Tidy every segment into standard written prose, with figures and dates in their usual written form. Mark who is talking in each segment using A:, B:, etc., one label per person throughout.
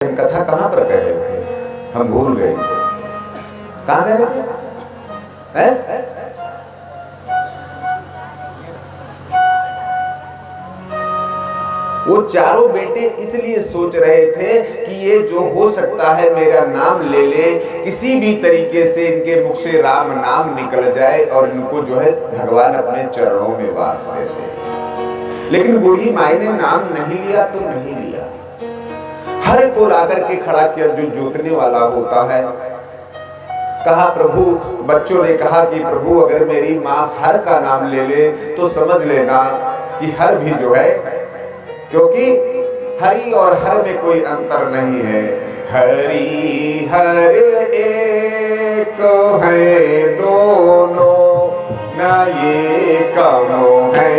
A: कथा कहाँ पर कह रहे थे? हम भूल गए। कहाँ कह रहे थे? हैं? वो चारों बेटे इसलिए सोच रहे थे कि ये जो हो सकता है मेरा नाम ले ले, किसी भी तरीके से इनके मुख से राम नाम निकल जाए और इनको जो है भगवान अपने चरणों में वास देते हैं। लेकिन बूढ़ी माई ने नाम नहीं लिया तो नहीं लिया। हर को लाकर के खड़ा किया जो जोतने वाला होता है। कहा प्रभु, बच्चों ने कहा कि प्रभु अगर मेरी माँ हर का नाम ले ले तो समझ लेना कि हर भी जो है, क्योंकि हरि और हर में कोई अंतर नहीं है। हरि हर एक है दोनों, न ये कम है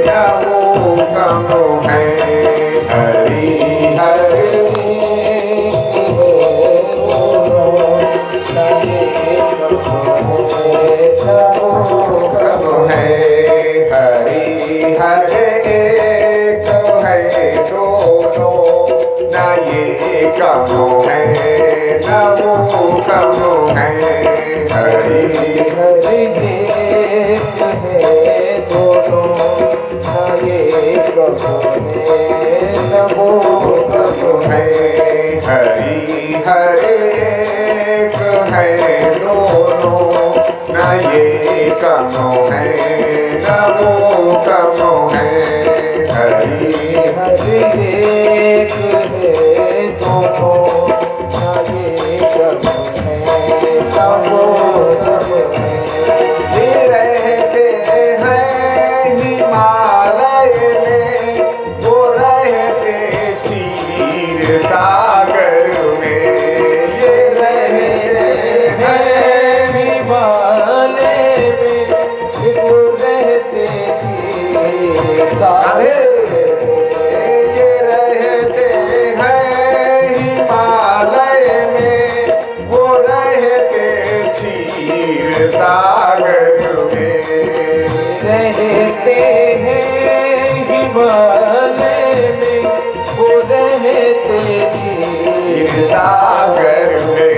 A: न वो कम है। हरि हर कम है। हरि हर एक है दोनों, न ये कम है न वो कम है। हरि
B: हरि एक है दोनों, न ये कम है न वो कम
A: है। हरि हर एक है दोनों, न ये कम है न वो कम है। हरि
B: हरि एक है दोनों, न ये कम है न वो कम है।
A: ये रहते हैं हिमालय में, वो रहते क्षीर सागर में। ये रहते हैं
B: हिमालय में, वो रहते
A: अरे ये रहते हैं हिमालय में, वो रहते क्षीर सागर में।
B: रहते हैं हिमालय में, वो रहते
A: क्षीर सागर में।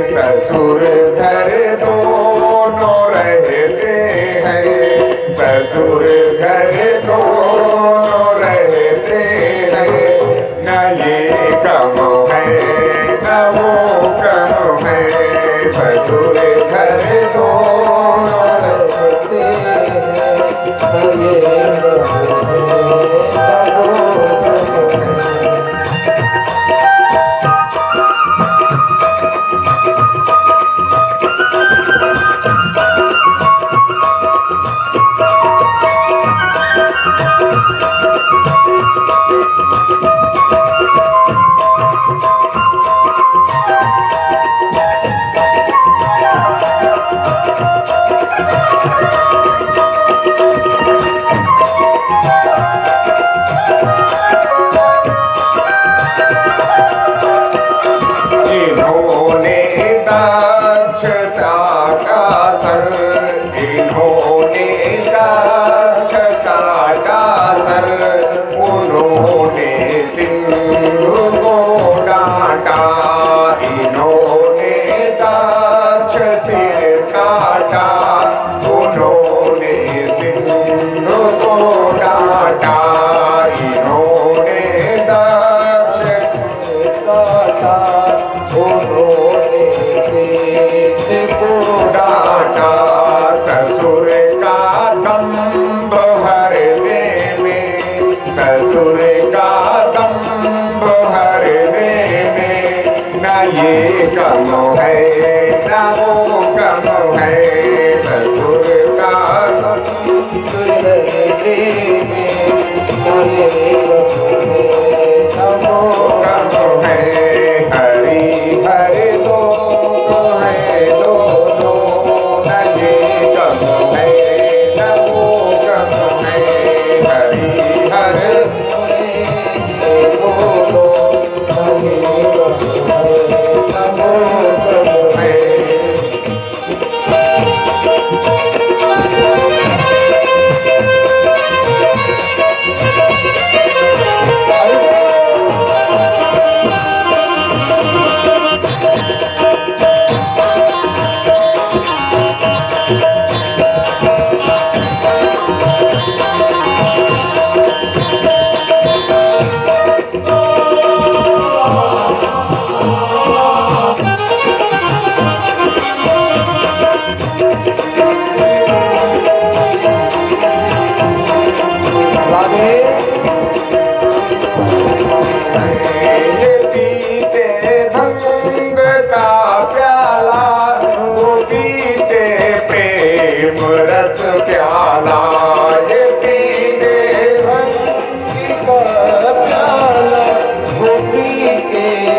A: ससुर घर दोनों रहते हैं, ससुर घर दोनों रहते हैं। न ये कम है न वो कम है। ससुर घर दोनों
B: रहते हैं, ये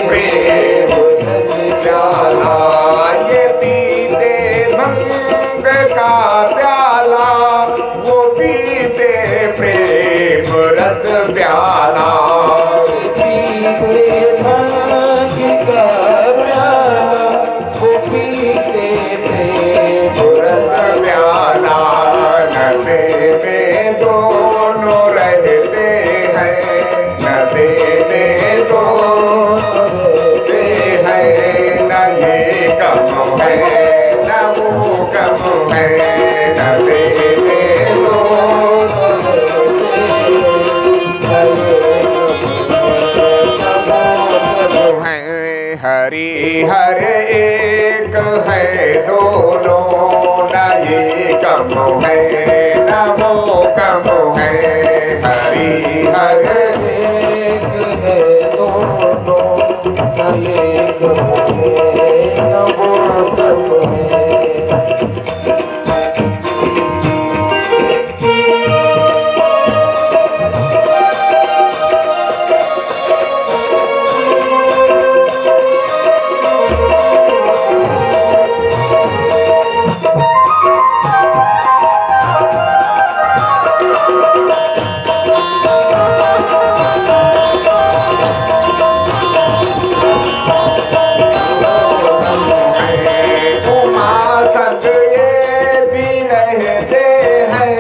A: प्रेम रस प्याला, ये पीते भंग का प्याला, वो पीते प्रेम रस प्याला।
B: पीते भांग का प्याला, वो पीते प्रेम
A: रस प्याला, नशे में दोनों रहते हैं, नशे में दोनों रहते हैं, न ये कम है न वो कम है, नशे में दोनों हैं, हरि हर एक है दोनों, न ये कम है न वो कम है, हरि हर
B: एक है दोनों, न एक है न वो सब है।
A: उमा संग ये भी रहते हैं,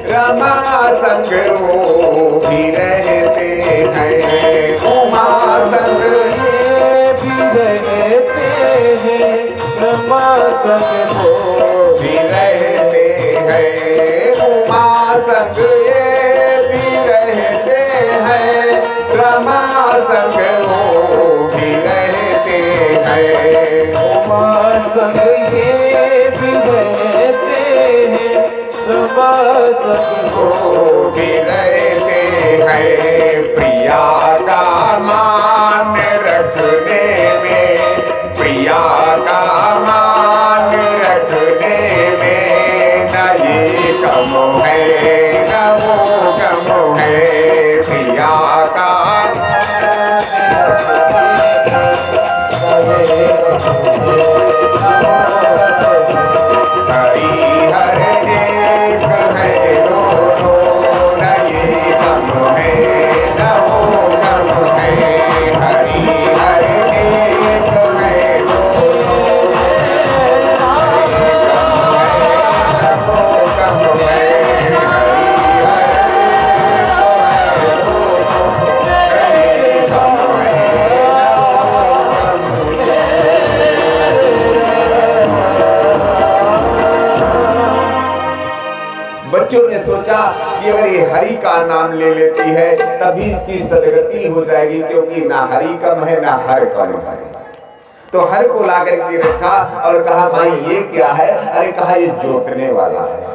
A: रमा संग वो भी रहते हैं, उमा संग
B: ये भी रहते हैं, रमा संग वो
A: भी रहते हैं, उमा संग ये भी रहते हैं, रमा संग वो भी रहते हैं,
B: उमा संग ये भी रहते हैं, रमा संग
A: वो भी रहते हैं, प्रिया का मान रखने में, प्रिया का मान रखने में, न ये कम है न वो कम है, प्रिया का हरि हर एक है दोनों, न ये कम है न वो कम है, हरि हर एक है दोनों, न ये कम है न वो कम है, हरि हर एक है दोनों, न ये कम है न वो कम है। बच्चों ने सोचा कि अगर ये हरि का नाम ले लेती है तभी इसकी सदगति हो जाएगी, क्योंकि ना हरि कम है ना हर कम है। तो हर को ला करके रखा और कहा माई ये क्या है? अरे कहा ये जोतने वाला है।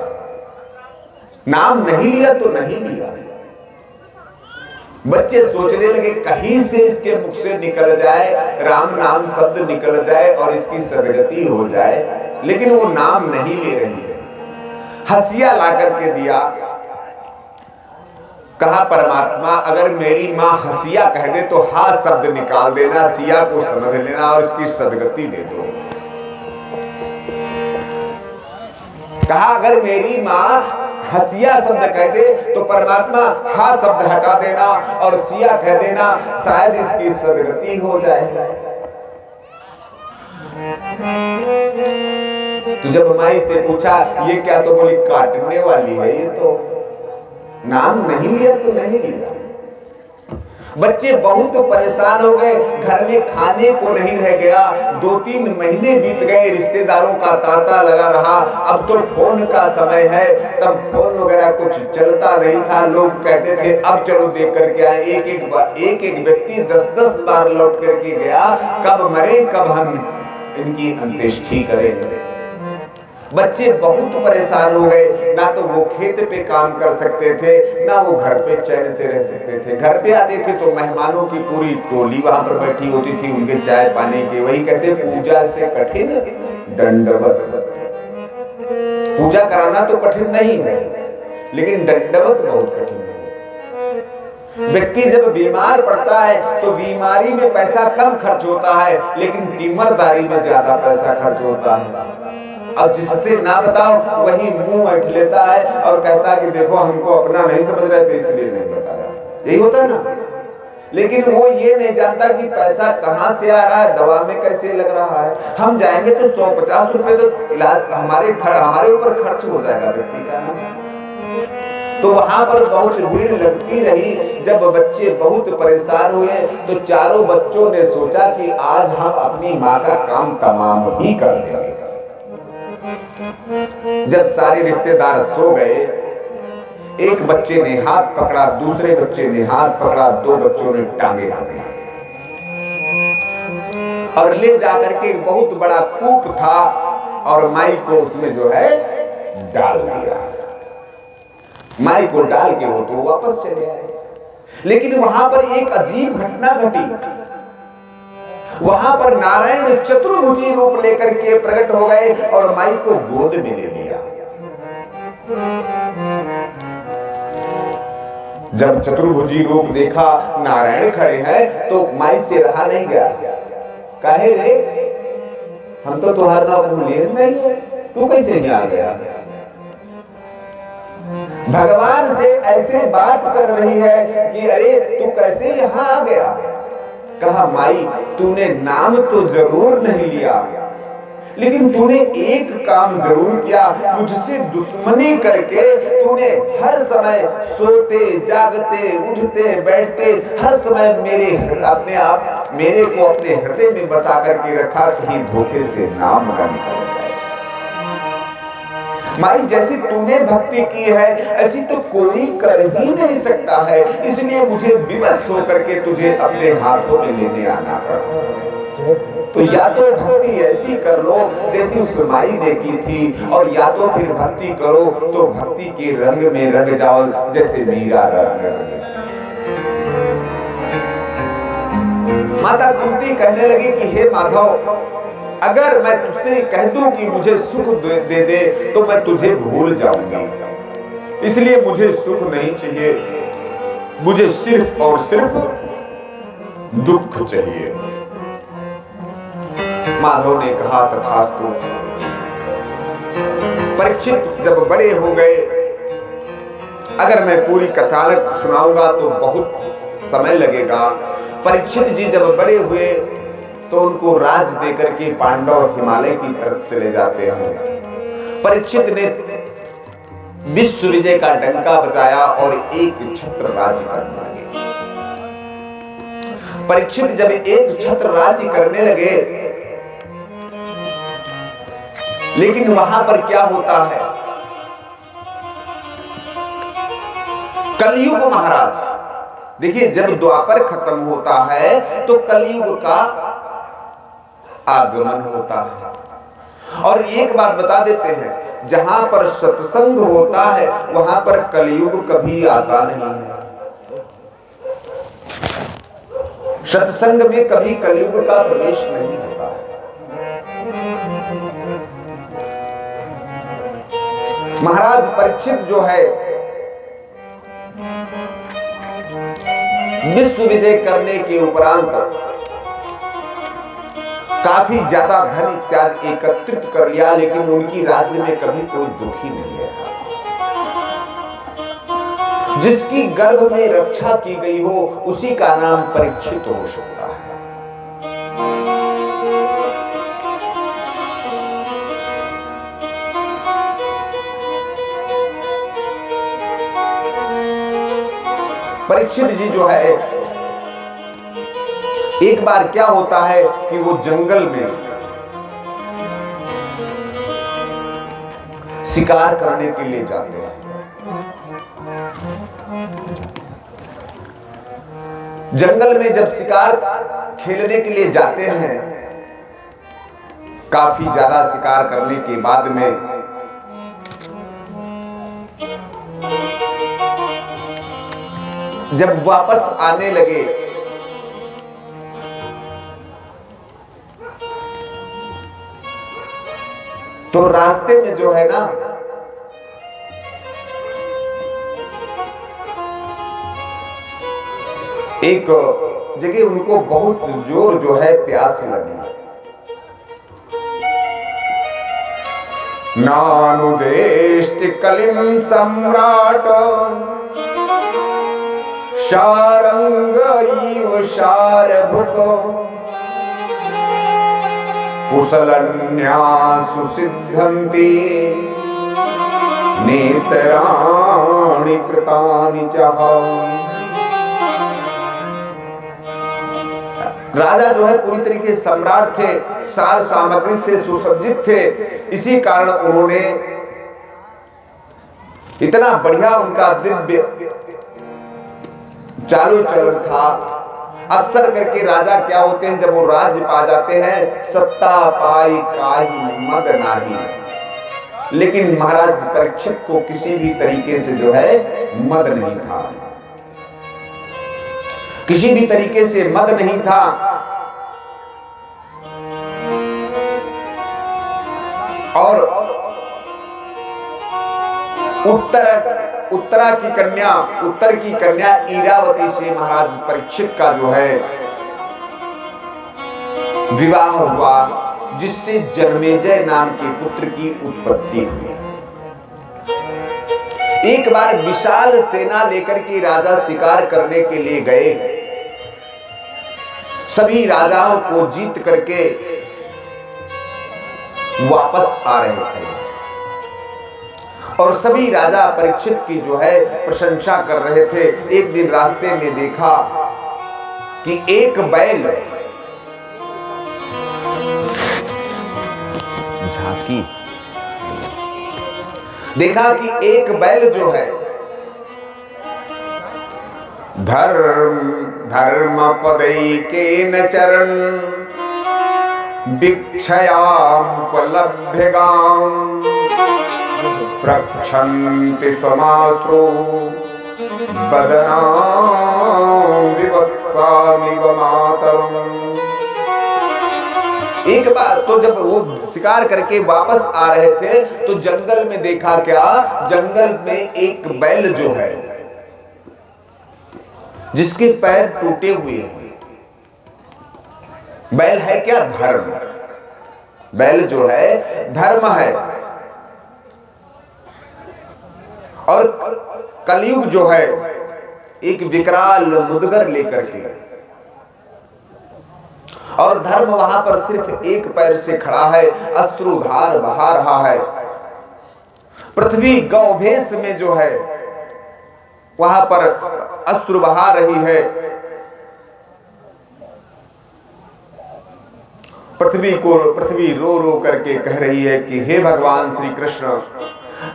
A: नाम नहीं लिया तो नहीं लिया। बच्चे सोचने लगे कहीं से इसके मुख से निकल जाए, राम नाम शब्द निकल जाए और इसकी सदगति हो जाए, लेकिन वो नाम नहीं ले रही है। हसिया ला करके दिया, कहा परमात्मा अगर मेरी माँ हसिया कह दे तो हा शब्द निकाल देना, सिया को समझ लेना और इसकी सदगति दे दो। कहा अगर मेरी माँ हसिया शब्द कह दे तो परमात्मा हा शब्द हटा देना और सिया कह देना, शायद इसकी सदगति हो जाए। तो जब माई से पूछा ये क्या, तो बोली काटने वाली है, ये तो नाम नहीं लिया तो नहीं लिया। बच्चे बहुत परेशान हो गए, घर में खाने को नहीं रह गया। 2-3 महीने बीत गए, रिश्तेदारों का तांता लगा रहा। अब तो फोन का समय है, तब फोन वगैरह कुछ चलता नहीं था। लोग कहते थे अब चलो देख करके आए। एक व्यक्ति 10-10 बार लौट करके गया, कब मरे कब हम इनकी अंत्येष्टि करेंगे। बच्चे बहुत परेशान हो गए, ना तो वो खेत पे काम कर सकते थे, ना वो घर पे चैन से रह सकते थे। घर पे आते थे तो मेहमानों की पूरी टोली वहां पर बैठी होती थी, उनके चाय पानी के। वही कहते पूजा से कठिन दंडवत। पूजा कराना तो कठिन नहीं है, लेकिन दंडवत बहुत कठिन है। व्यक्ति जब बीमार पड़ता है तो बीमारी में पैसा कम खर्च होता है, लेकिन तीमरदारी में ज्यादा पैसा खर्च होता है। अब जिससे ना बताओ वही मुंह ऐंठ लेता है और कहता है कि देखो हमको अपना नहीं समझ रहे थे इसलिए नहीं बताया। यही होता है ना। लेकिन वो ये नहीं जानता कि पैसा कहां से आ रहा है, दवा में कैसे लग रहा है। हम जाएंगे तो 150 रुपए तो इलाज हमारे ऊपर खर्च हो जाएगा व्यक्ति का ना। तो वहां पर बहुत भीड़ लगती रही। जब बच्चे बहुत परेशान हुए तो चारों बच्चों ने सोचा कि आज हम अपनी माँ का काम तमाम ही कर देंगे। जब सारे रिश्तेदार सो गए, एक बच्चे ने हाथ पकड़ा, दूसरे बच्चे ने हाथ पकड़ा, दो बच्चों ने टांगे पकड़ी और ले जाकर के बहुत बड़ा कूप था और माई को उसमें जो है डाल दिया। माई को डाल के वो तो वापस चले आए। लेकिन वहां पर एक अजीब घटना घटी। वहां पर नारायण चतुर्भुजी रूप लेकर के प्रकट हो गए और माई को गोद में ले लिया। जब चतुर्भुजी रूप देखा, नारायण खड़े हैं, तो माई से रहा नहीं गया। काहे रे, हम तो तुम्हारा नाम भूलिए नहीं है, तू कैसे नहीं आ गया? भगवान से ऐसे बात कर रही है कि अरे तू कैसे यहाँ आ गया? कहा माई तूने नाम तो जरूर नहीं लिया, लेकिन तूने एक काम जरूर किया, मुझसे दुश्मनी करके तूने हर समय सोते जागते उठते बैठते हर समय मेरे को अपने हृदय में बसा करके रखा, कहीं धोखे से नाम न निकल जाए। माई जैसी तूने भक्ति की है ऐसी तो कोई कर ही नहीं सकता है, इसलिए मुझे विवश होकर के तुझे अपने हाथों में लेने आना पड़ा। तो या तो भक्ति ऐसी कर लो जैसी उस माई ने की थी, और या तो फिर भक्ति करो तो भक्ति के रंग में रंग जाओ जैसे मीरा रंग। माता कुंती कहने लगी कि हे माधव, अगर मैं तुझसे कह दूं कि मुझे सुख दे दे तो मैं तुझे भूल जाऊंगा, इसलिए मुझे सुख नहीं चाहिए, मुझे सिर्फ और सिर्फ दुख चाहिए। माधव ने कहा तथास्तु। परीक्षित जब बड़े हो गए, अगर मैं पूरी कथानक सुनाऊंगा तो बहुत समय लगेगा। परीक्षित जी जब बड़े हुए तो उनको राज देकर के पांडव हिमालय की तरफ चले जाते हैं। परीक्षित ने विश्व विजय का डंका बजाया और एक छत्र राज्य करने लगे। परीक्षित जब एक छत्र राज्य करने लगे, लेकिन वहां पर क्या होता है, कलयुग महाराज, देखिए जब द्वापर खत्म होता है तो कलयुग का आगमन होता है। और एक बात बता देते हैं, जहां पर सत्संग होता है वहां पर कलयुग कभी आता नहीं है। सत्संग में कभी कलयुग का प्रवेश नहीं होता है। महाराज परीक्षित जो है विश्व विजय करने के उपरांत काफी ज्यादा धन इत्यादि एकत्रित कर लिया, लेकिन उनकी राज्य में कभी कोई दुखी नहीं रहता था। जिसकी गर्भ में रक्षा की गई हो उसी का नाम परीक्षित हो सकता है। परीक्षित जी जो है, एक बार क्या होता है कि वो जंगल में शिकार करने के लिए जाते हैं। जंगल में जब शिकार खेलने के लिए जाते हैं, काफी ज्यादा शिकार करने के बाद में जब वापस आने लगे तो रास्ते में जो है ना, एक जगह उनको बहुत जोर जो है प्यास लगी। नानुदेष्टि कलिं सम्राट शारंग इव शारभुक कुशलन्यासु सिद्धन्ति नेत्राणि कृतानि चः। राजा जो है पूरी तरीके से सम्राट थे, सार सामग्री से सुसज्जित थे, इसी कारण उन्होंने इतना बढ़िया उनका दिव्य चालू चलन था। अक्सर करके राजा क्या होते हैं, जब वो राज्य पा जाते हैं, सत्ता पाई काहि मद नाही, लेकिन महाराज परीक्षित को किसी भी तरीके से जो है मद नहीं था, किसी भी तरीके से मद नहीं था। और उत्तर की कन्या ईरावती से महाराज परीक्षित का जो है विवाह हुआ, जिससे जन्मेजय नाम के पुत्र की उत्पत्ति हुई। एक बार विशाल सेना लेकर के राजा शिकार करने के लिए गए, सभी राजाओं को जीत करके वापस आ रहे थे और सभी राजा परीक्षित की जो है प्रशंसा कर रहे थे। एक दिन रास्ते में देखा कि एक बैल एक बैल जो है धर्म पदैकेन चरन् भिक्षयामुपलभ्यगाम् प्रक्षन्ति समाश्रु बदनां विवत्सामिव मातरम्। एक बार तो जब वो शिकार करके वापस आ रहे थे तो जंगल में देखा, क्या जंगल में एक बैल जो है जिसके पैर टूटे हुए हैं। बैल है क्या? धर्म। बैल जो है धर्म है। और कलयुग जो है एक विकराल मुदगर लेकर के, और धर्म वहां पर सिर्फ एक पैर से खड़ा है, अश्रुधार बहा रहा है। पृथ्वी गौभेष में जो है वहां पर अश्रु बहा रही है। पृथ्वी रो रो करके कह रही है कि हे भगवान श्री कृष्ण,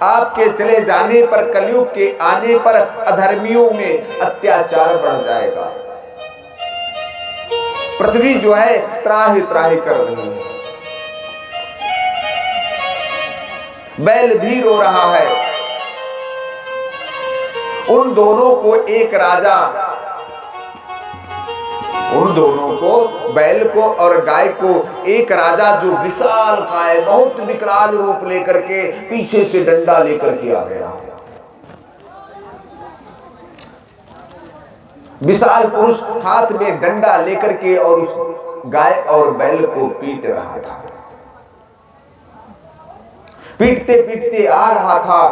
A: आपके चले जाने पर, कलयुग के आने पर अधर्मियों में अत्याचार बढ़ जाएगा। पृथ्वी जो है त्राहि त्राहि कर रही है। बैल भी रो रहा है। उन दोनों को बैल को और गाय को एक राजा जो विशाल काय, बहुत विकराल रूप लेकर के पीछे से डंडा लेकर के आ गया। विशाल पुरुष हाथ में डंडा लेकर के और उस गाय और बैल को पीट रहा था। पीटते पीटते आ रहा था,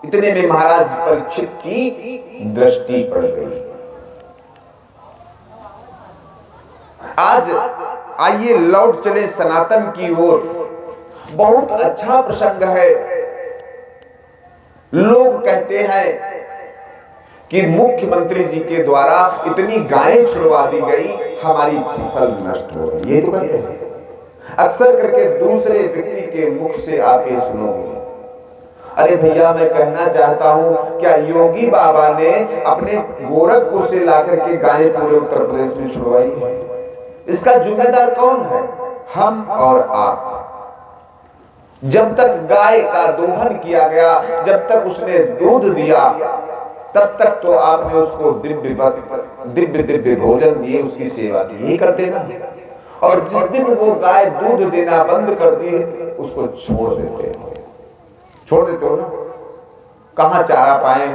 A: इतने में महाराज परीक्षित की दृष्टि पड़ गई। आज आइए लौट चले सनातन की ओर। बहुत अच्छा प्रसंग है। लोग कहते हैं कि मुख्यमंत्री जी के द्वारा इतनी गायें छुड़वा दी गई, हमारी फसल नष्ट हो गई। ये तो कहते हैं। अक्सर करके दूसरे व्यक्ति के मुख से आप ये सुनोगे। अरे भैया, मैं कहना चाहता हूं, क्या योगी बाबा ने अपने गोरखपुर से लाकर के गायें पूरे उत्तर प्रदेश में छुड़वाई है? इसका जिम्मेदार कौन है? हम और आप। जब तक गाय का दोहन किया गया, जब तक उसने दूध दिया, तब तक तो आपने उसको दिव्य भोजन दिए, उसकी सेवा की। यही करते ना। और जिस दिन वो गाय दूध देना बंद कर दी, उसको छोड़ देते हो ना। कहां चारा पाए?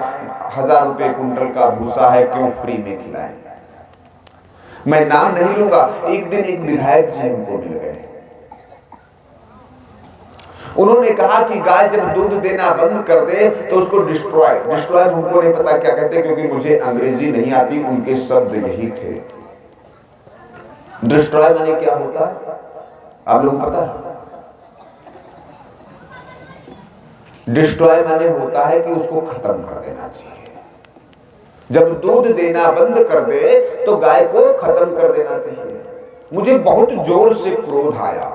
A: 1000 रुपए कुंटल का भूसा है, क्यों फ्री में खिलाएं? मैं नाम नहीं लूंगा। एक दिन एक विधायक जी हमको मिल गए। उन्होंने कहा कि गाय जब दूध देना बंद कर दे तो उसको डिस्ट्रॉय हमको नहीं पता क्या कहते, क्योंकि मुझे अंग्रेजी नहीं आती, उनके शब्द यही थे। डिस्ट्रॉय माने क्या होता है आप लोगों को पता है? डिस्ट्रॉय माने होता है कि उसको खत्म कर देना चाहिए। जब दूध देना बंद कर दे तो गाय को खत्म कर देना चाहिए। मुझे बहुत जोर से क्रोध आया।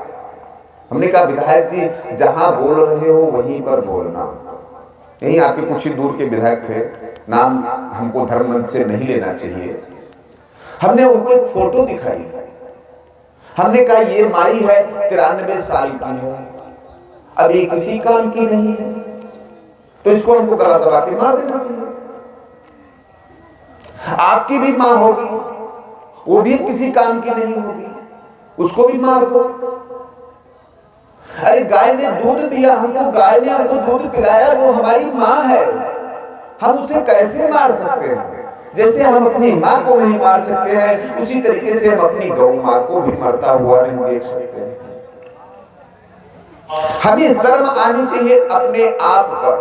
A: हमने कहा विधायक जी जहां बोल रहे हो वहीं पर बोलना। यहीं आपके कुछ ही दूर के विधायक थे, नाम हमको धर्म मंच से नहीं लेना चाहिए। हमने उनको एक फोटो दिखाई। हमने कहा ये माई है 93 साल की है, अब ये किसी काम की नहीं है, तो इसको हमको गला दबा के मार देना चाहिए। आपकी भी मां होगी, वो भी किसी काम की नहीं होगी, उसको भी मार दो। अरे गाय ने दूध दिया हमको, गाय ने हमको दूध पिलाया, वो हमारी मां है, हम उसे कैसे मार सकते हैं? जैसे हम अपनी मां को नहीं मार सकते हैं, उसी तरीके से हम अपनी गौ मां को भी मरता हुआ नहीं देख सकते हैं। हमें शर्म आनी चाहिए अपने आप पर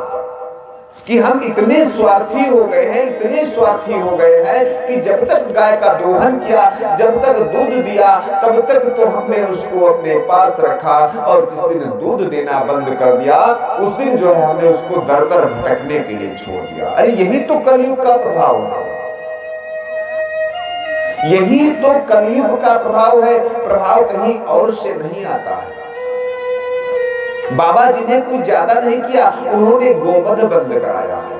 A: कि हम इतने स्वार्थी हो गए हैं, इतने स्वार्थी हो गए हैं कि जब तक गाय का दोहन किया, जब तक दूध दिया, तब तक तो हमने उसको अपने पास रखा, और जिस दिन दूध देना बंद कर दिया उस दिन जो है हमने उसको दर दर भटकने के लिए छोड़ दिया। अरे यही तो कलयुग का प्रभाव है, यही तो कलयुग का प्रभाव है। प्रभाव कहीं और से नहीं आता है। बाबा जी ने कुछ ज्यादा नहीं किया, उन्होंने गोवध बंद कराया है।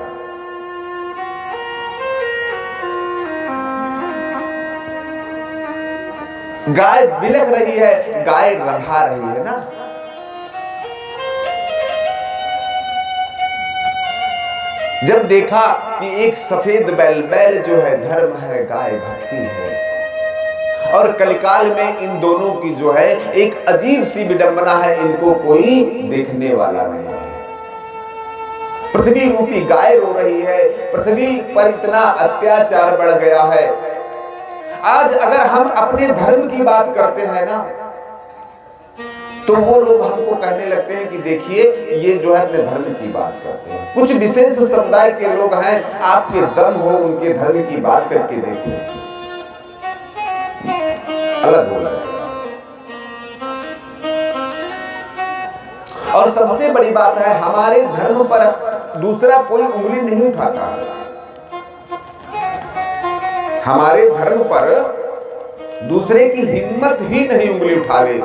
A: गाय बिलख रही है, गाय रभा रही है ना। जब देखा कि एक सफेद बैल जो है धर्म है, गाय भक्ति है, और कलिकाल में इन दोनों की जो है एक अजीब सी विडंबना है, इनको कोई देखने वाला नहीं है। पृथ्वी रूपी गाय रो रही है, पृथ्वी पर इतना अत्याचार बढ़ गया है। आज अगर हम अपने धर्म की बात करते हैं ना, तो वो लोग हमको कहने लगते हैं कि देखिए ये जो है अपने धर्म की बात करते हैं। कुछ विशेष समुदाय के लोग हैं, आपके दम हो उनके धर्म की बात करके देखो, अलग हो जाएगा। और सबसे बड़ी बात है, हमारे धर्म पर दूसरा कोई उंगली नहीं उठाता है। हमारे धर्म पर दूसरे की हिम्मत ही नहीं उंगली उठा ले,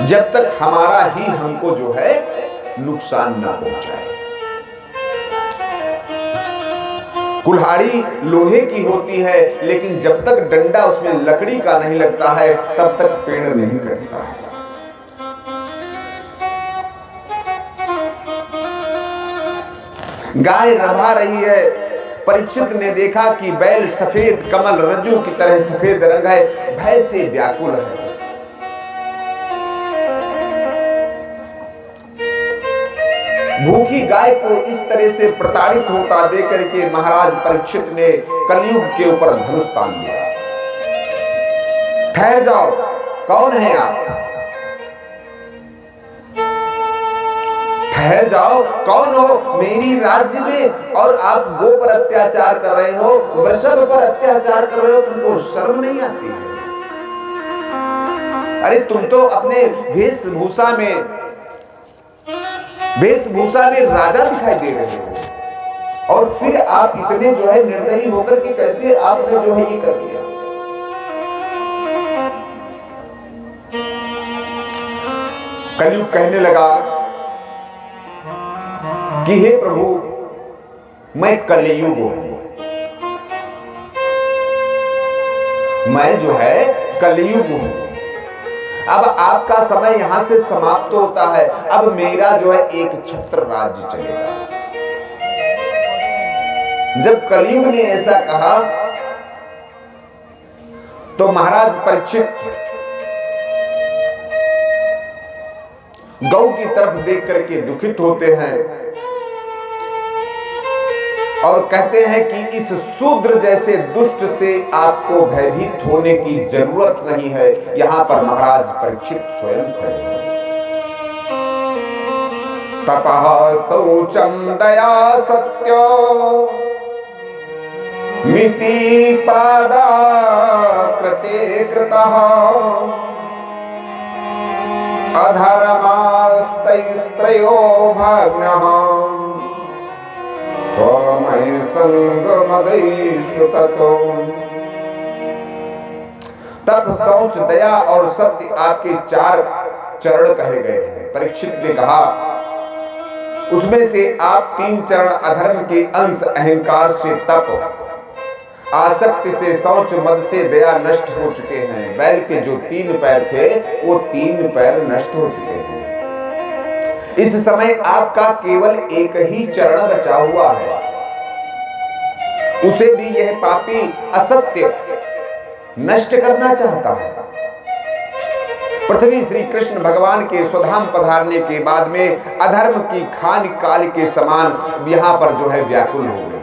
A: जब तक हमारा ही हमको जो है नुकसान ना पहुंचाए। कुल्हाड़ी लोहे की होती है, लेकिन जब तक डंडा उसमें लकड़ी का नहीं लगता है तब तक पेड़ नहीं कटता है। गाय रभा रही है। परीक्षित ने देखा कि बैल सफेद कमल रज्जु की तरह सफेद रंग है, भय से व्याकुल है। भूखी गाय को इस तरह से प्रताड़ित होता देख करके महाराज परीक्षित ने कलयुग के ऊपर धनुष तान दिया। ठहर जाओ, कौन है आप? ठहर जाओ, कौन हो? मेरी राज्य में और आप गो पर अत्याचार कर रहे हो, वृषभ पर अत्याचार कर रहे हो, तुमको शर्म नहीं आती है? अरे तुम तो अपने वेशभूषा में राजा दिखाई दे रहे हो, और फिर आप इतने जो है निर्दयी होकर के कैसे आपने जो है ये कर दिया? कलयुग कहने लगा कि हे प्रभु, मैं कलयुग हूं, मैं जो है कलयुग हूं। अब आपका समय यहां से समाप्त होता है, अब मेरा जो है एक छत्र राज्य चलेगा। जब कलयुग ने ऐसा कहा तो महाराज परीक्षित गौ की तरफ देख करके दुखित होते हैं। और कहते हैं कि इस शूद्र जैसे दुष्ट से आपको भयभीत होने की जरूरत नहीं है। यहां पर महाराज परीक्षित स्वयं खड़े हैं। तपः शौचम दया सत्यो मिति पादा कृते कृतः अधर्मास्तैस्त्रयो भग्नः स्वमय संगमदैश्रुततो। तप, शौच, दया और सत्य आपके 4 चरण कहे गए हैं। परीक्षित ने कहा उसमें से आप 3 चरण अधर्म के अंश अहंकार से तप, आसक्ति से शौच, मद से दया नष्ट हो चुके हैं। बैल के जो 3 पैर थे वो 3 पैर नष्ट हो चुके हैं। इस समय आपका केवल एक ही चरण बचा हुआ है। उसे भी यह पापी असत्य नष्ट करना चाहता है। पृथ्वी श्री कृष्ण भगवान के स्वधाम पधारने के बाद में अधर्म की खान काल के समान यहां पर जो है व्याकुल हो गई।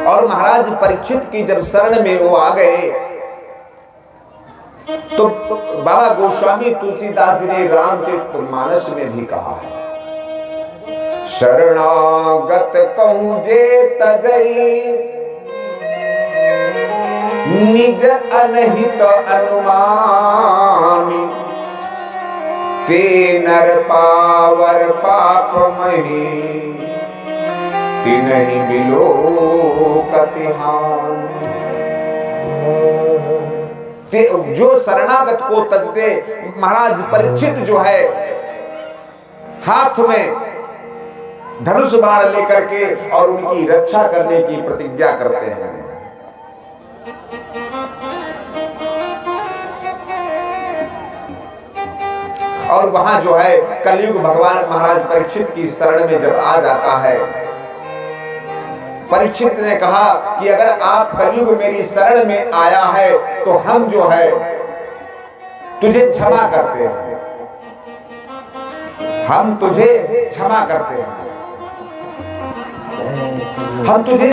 A: और महाराज परीक्षित की जब शरण में वो आ गए तो बाबा गोस्वामी तुलसीदास जी ने रामचरितमानस में भी कहा है, शरणागत कहूं जे तजई निज अनहित अनुमान ते नर पावर पाप मही तिनहि बिलो कतिहान। जो शरणागत को तजते, महाराज परीक्षित जो है हाथ में धनुष बाण लेकर के और उनकी रक्षा करने की प्रतिज्ञा करते हैं। और वहां जो है कलयुग भगवान महाराज परीक्षित की शरण में जब आ जाता है, परीक्षित ने कहा कि अगर आप कलयुग मेरी शरण में आया है तो हम जो है तुझे क्षमा करते हैं, हम तुझे क्षमा करते हैं, हम तुझे